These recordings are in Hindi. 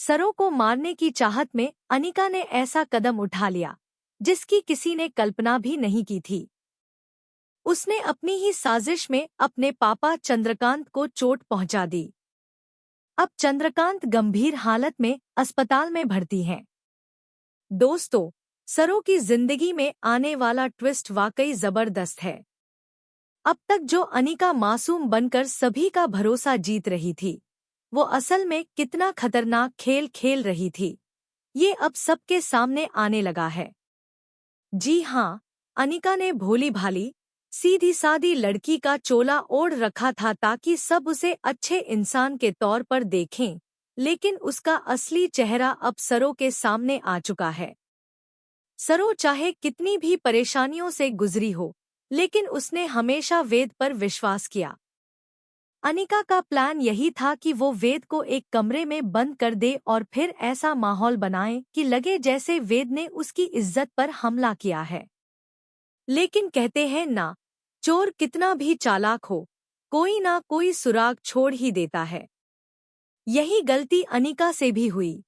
सरो को मारने की चाहत में अनिका ने ऐसा कदम उठा लिया जिसकी किसी ने कल्पना भी नहीं की थी। उसने अपनी ही साजिश में अपने पापा चंद्रकांत को चोट पहुंचा दी। अब चंद्रकांत गंभीर हालत में अस्पताल में भर्ती हैं। दोस्तों, सरो की जिंदगी में आने वाला ट्विस्ट वाकई जबरदस्त है। अब तक जो अनिका मासूम बनकर सभी का भरोसा जीत रही थी, वो असल में कितना खतरनाक खेल खेल रही थी, ये अब सबके सामने आने लगा है। जी हाँ, अनिका ने भोली भाली सीधी सादी लड़की का चोला ओढ़ रखा था ताकि सब उसे अच्छे इंसान के तौर पर देखें, लेकिन उसका असली चेहरा अब सरो के सामने आ चुका है। सरो चाहे कितनी भी परेशानियों से गुजरी हो, लेकिन उसने हमेशा वेद पर विश्वास किया। अनिका का प्लान यही था कि वो वेद को एक कमरे में बंद कर दे और फिर ऐसा माहौल बनाए कि लगे जैसे वेद ने उसकी इज्जत पर हमला किया है। लेकिन कहते हैं ना, चोर कितना भी चालाक हो, कोई ना कोई सुराग छोड़ ही देता है। यही गलती अनिका से भी हुई।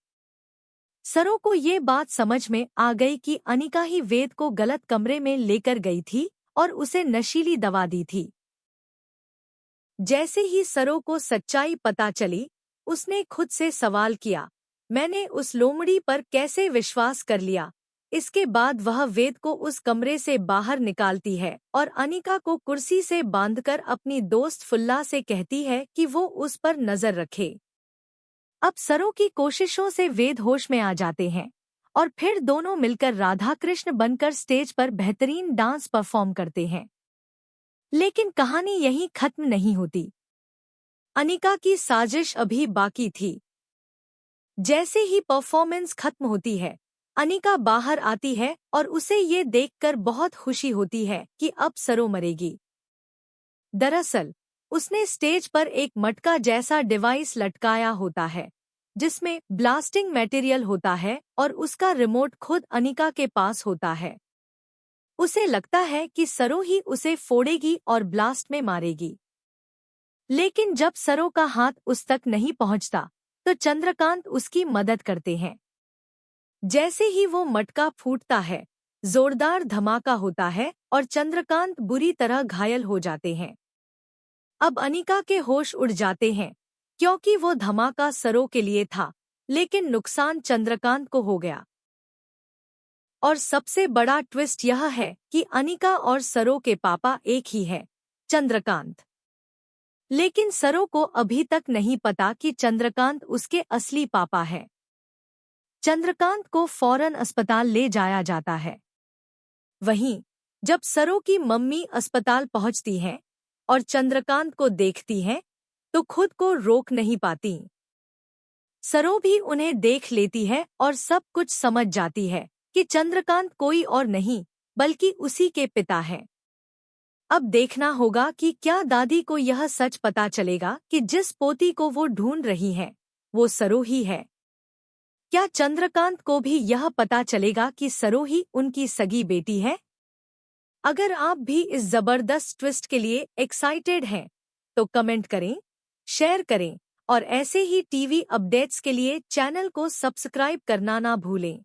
सरो को ये बात समझ में आ गई कि अनिका ही वेद को गलत कमरे में लेकर गई थी और उसे नशीली दवा दी थी। जैसे ही सरो को सच्चाई पता चली, उसने खुद से सवाल किया, मैंने उस लोमड़ी पर कैसे विश्वास कर लिया। इसके बाद वह वेद को उस कमरे से बाहर निकालती है और अनिका को कुर्सी से बांधकर अपनी दोस्त फुल्ला से कहती है कि वो उस पर नजर रखे। अब सरो की कोशिशों से वेद होश में आ जाते हैं और फिर दोनों मिलकर राधा कृष्ण बनकर स्टेज पर बेहतरीन डांस परफॉर्म करते हैं। लेकिन कहानी यहीं खत्म नहीं होती। अनिका की साजिश अभी बाकी थी। जैसे ही परफॉर्मेंस खत्म होती है, अनिका बाहर आती है और उसे ये देखकर बहुत खुशी होती है कि अब सरो मरेगी। दरअसल उसने स्टेज पर एक मटका जैसा डिवाइस लटकाया होता है, जिसमें ब्लास्टिंग मटेरियल होता है और उसका रिमोट खुद अनिका के पास होता है। उसे लगता है कि सरो ही उसे फोड़ेगी और ब्लास्ट में मारेगी। लेकिन जब सरो का हाथ उस तक नहीं पहुंचता, तो चंद्रकांत उसकी मदद करते हैं। जैसे ही वो मटका फूटता है, जोरदार धमाका होता है और चंद्रकांत बुरी तरह घायल हो जाते हैं। अब अनिका के होश उड़ जाते हैं, क्योंकि वो धमाका सरो के लिए था, लेकिन नुकसान चंद्रकांत को हो गया। और सबसे बड़ा ट्विस्ट यह है कि अनिका और सरो के पापा एक ही है, चंद्रकांत। लेकिन सरो को अभी तक नहीं पता कि चंद्रकांत उसके असली पापा है। चंद्रकांत को फौरन अस्पताल ले जाया जाता है। वहीं जब सरो की मम्मी अस्पताल पहुंचती हैं और चंद्रकांत को देखती हैं, तो खुद को रोक नहीं पाती। सरो भी उन्हें देख लेती है और सब कुछ समझ जाती है कि चंद्रकांत कोई और नहीं बल्कि उसी के पिता हैं। अब देखना होगा कि क्या दादी को यह सच पता चलेगा कि जिस पोती को वो ढूंढ रही हैं, वो सरो ही है। क्या चंद्रकांत को भी यह पता चलेगा कि सरो ही उनकी सगी बेटी है? अगर आप भी इस जबरदस्त ट्विस्ट के लिए एक्साइटेड हैं, तो कमेंट करें, शेयर करें और ऐसे ही टीवी अपडेट्स के लिए चैनल को सब्सक्राइब करना ना भूलें।